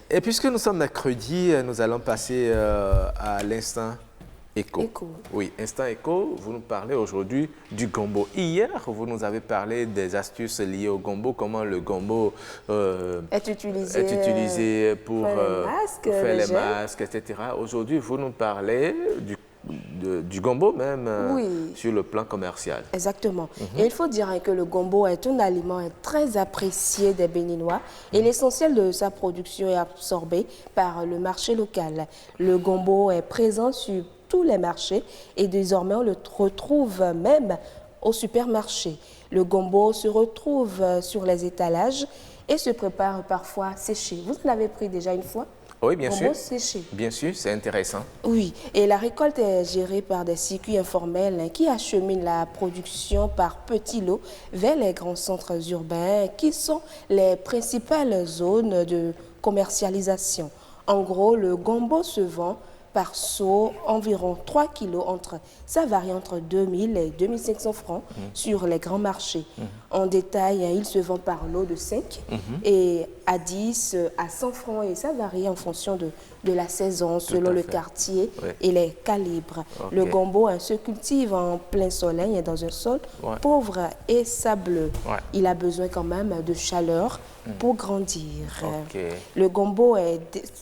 Et puisque nous sommes mercredi, nous allons passer à l'instant éco. Oui, instant éco, vous nous parlez aujourd'hui du gombo. Hier, vous nous avez parlé des astuces liées au gombo, comment le gombo est utilisé pour faire les gels. masques, etc. Aujourd'hui, vous nous parlez du gombo même sur le plan commercial. Exactement. Et il faut dire que le gombo est un aliment très apprécié des Béninois et l'essentiel de sa production est absorbé par le marché local. Le gombo est présent sur tous les marchés et désormais on le retrouve même au supermarché. Le gombo se retrouve sur les étalages et se prépare parfois séché. Vous en avez pris déjà une fois? Oui, bien sûr. Séché. Bien sûr, c'est intéressant. Oui, et la récolte est gérée par des circuits informels qui acheminent la production par petits lots vers les grands centres urbains qui sont les principales zones de commercialisation. En gros, le gombo se vend par seau environ 3 kilos ça varie entre 2000 et 2500 francs sur les grands marchés. En détail, il se vend par lot de 5 et à 10 à 100 francs et ça varie en fonction de la saison, selon le quartier et les calibres. Le gombo se cultive en plein soleil et dans un sol pauvre et sableux. Il a besoin quand même de chaleur pour grandir. Le gombo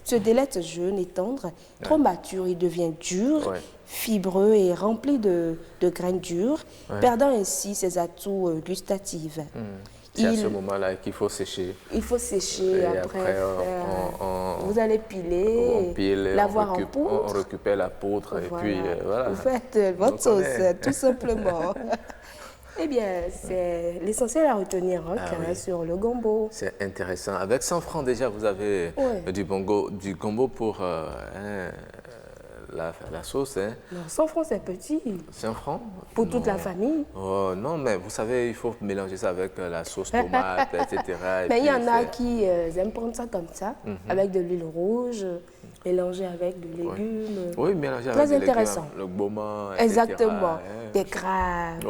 se délaite jeune et tendre, trop mature, il devient dur, fibreux et rempli de graines dures, perdant ainsi ses atouts gustatifs. C'est à ce moment-là qu'il faut sécher. Il faut sécher et après vous allez piler, on pile, l'avoir en poudre. On récupère la poudre et puis voilà. Vous faites votre sauce, tout simplement. Eh bien, c'est l'essentiel à retenir sur le gombo. C'est intéressant. Avec 100 francs déjà, vous avez du gombo pour la sauce. Hein. Non, 100 francs, c'est petit. 100 francs? Pour toute la famille? Oh, non, mais vous savez, il faut mélanger ça avec la sauce tomate, etc. Mais il y en a qui aiment prendre ça comme ça, avec de l'huile rouge, mélangé avec des légumes. Oui, mélangé avec très intéressant. Le goma, etc. Exactement. Des crabes.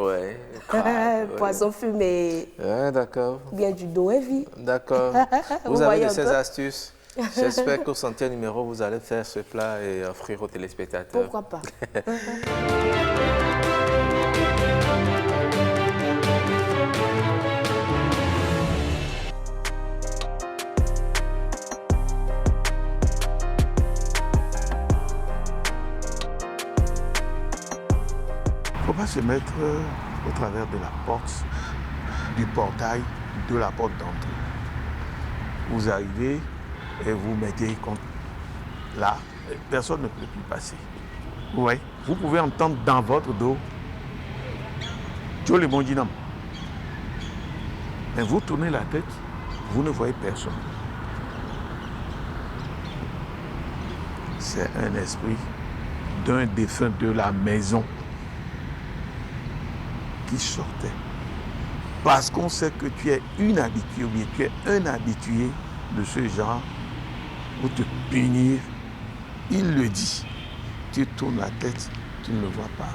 Poisson fumé. D'accord. Bien du dos et vie. D'accord. Vous avez de ces astuces? J'espère qu'au 100e numéro, vous allez faire ce plat et offrir aux téléspectateurs. Pourquoi pas? Il ne faut pas se mettre au travers de la porte, du portail, de la porte d'entrée. Vous arrivez et vous mettez contre là, personne ne peut plus passer. Ouais. Vous pouvez entendre dans votre dos Tchole Mondinam. Mais vous tournez la tête, vous ne voyez personne. C'est un esprit d'un défunt de la maison qui sortait. Parce qu'on sait que tu es une habituée ou bien tu es un habitué de ce genre pour te punir. Il le dit. Tu tournes la tête, tu ne le vois pas.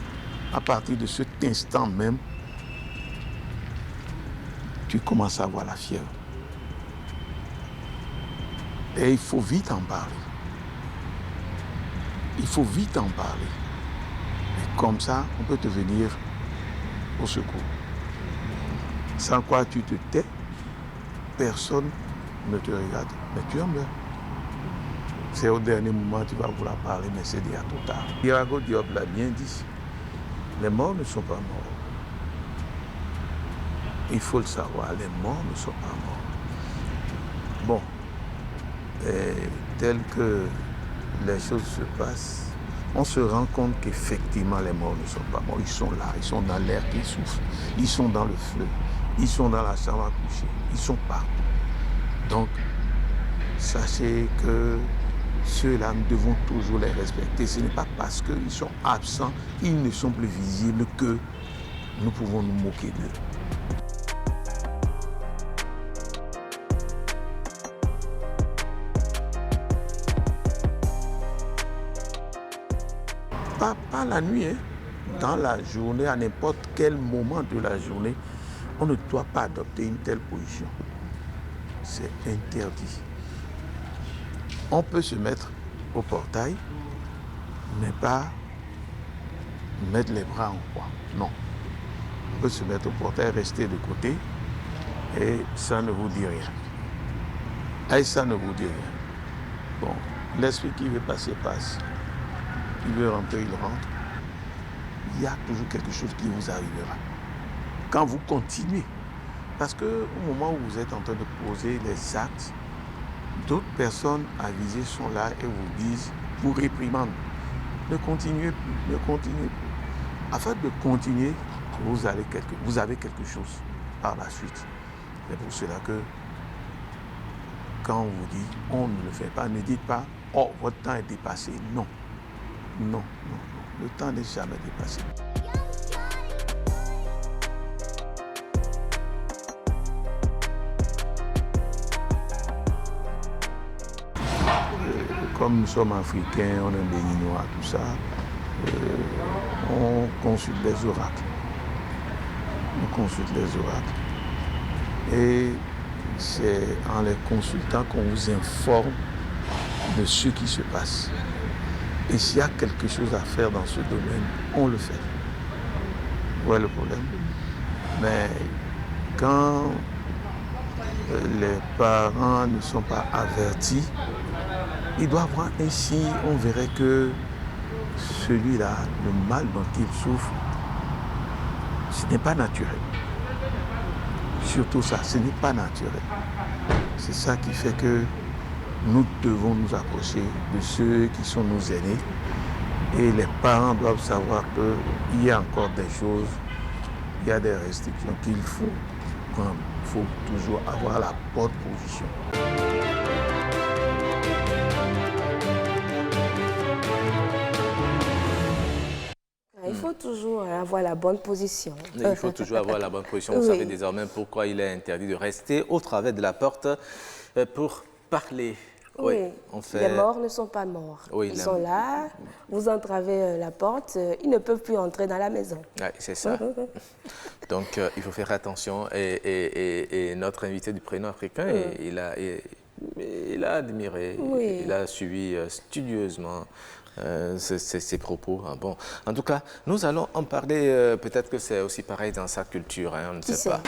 À partir de cet instant même, tu commences à avoir la fièvre. Et il faut vite en parler. Il faut vite en parler. Et comme ça, on peut te venir au secours. Sans quoi tu te tais, personne ne te regarde, mais tu en meurs. C'est au dernier moment que tu vas vouloir parler, mais c'est déjà trop tard. Irago Diop l'a bien dit, les morts ne sont pas morts. Il faut le savoir, les morts ne sont pas morts. Bon, tel que les choses se passent, on se rend compte qu'effectivement les morts ne sont pas morts. Ils sont là, ils sont dans l'air qui souffle, ils sont dans le feu, ils sont dans la chambre à coucher, ils sont partout. Donc, sachez que ceux-là, nous devons toujours les respecter. Ce n'est pas parce qu'ils sont absents, ils ne sont plus visibles que nous pouvons nous moquer d'eux. Pas la nuit, hein. Dans la journée, à n'importe quel moment de la journée, on ne doit pas adopter une telle position. C'est interdit. On peut se mettre au portail, mais pas mettre les bras en croix. Non. On peut se mettre au portail, rester de côté, et ça ne vous dit rien. Et ça ne vous dit rien. Bon, l'esprit qui veut passer, passe. Il veut rentrer, il rentre. Il y a toujours quelque chose qui vous arrivera. Quand vous continuez, parce qu'au moment où vous êtes en train de poser les actes, d'autres personnes avisées sont là et vous disent, vous réprimandent. Ne continuez plus, ne continuez plus. Afin de continuer, vous avez quelque chose par la suite. C'est pour cela que quand on vous dit, on ne le fait pas, ne dites pas, oh, votre temps est dépassé. Non, non, non, non. Le temps n'est jamais dépassé. Comme nous sommes africains, on est béninois, tout ça, on consulte les oracles. On consulte les oracles. Et c'est en les consultant qu'on vous informe de ce qui se passe. Et s'il y a quelque chose à faire dans ce domaine, on le fait. Vous voyez le problème? Mais quand les parents ne sont pas avertis, il doit avoir un signe, on verrait que celui-là, le mal dont il souffre, ce n'est pas naturel. Surtout ça, ce n'est pas naturel. C'est ça qui fait que nous devons nous approcher de ceux qui sont nos aînés. Et les parents doivent savoir qu'il y a encore des choses, il y a des restrictions qu'il faut prendre. Il faut toujours avoir la bonne position. Il faut toujours avoir la bonne position. Il faut toujours avoir la bonne position. Vous savez désormais pourquoi il est interdit de rester au travers de la porte pour parler. Oui, les morts ne sont pas morts. Oui, ils sont là, vous entravez la porte, ils ne peuvent plus entrer dans la maison. Oui, c'est ça. Donc, il faut faire attention. Et notre invité du prénom africain, il a admiré, il a suivi studieusement ses propos. Bon, en tout cas, nous allons en parler. Peut-être que c'est aussi pareil dans sa culture, on ne sait pas.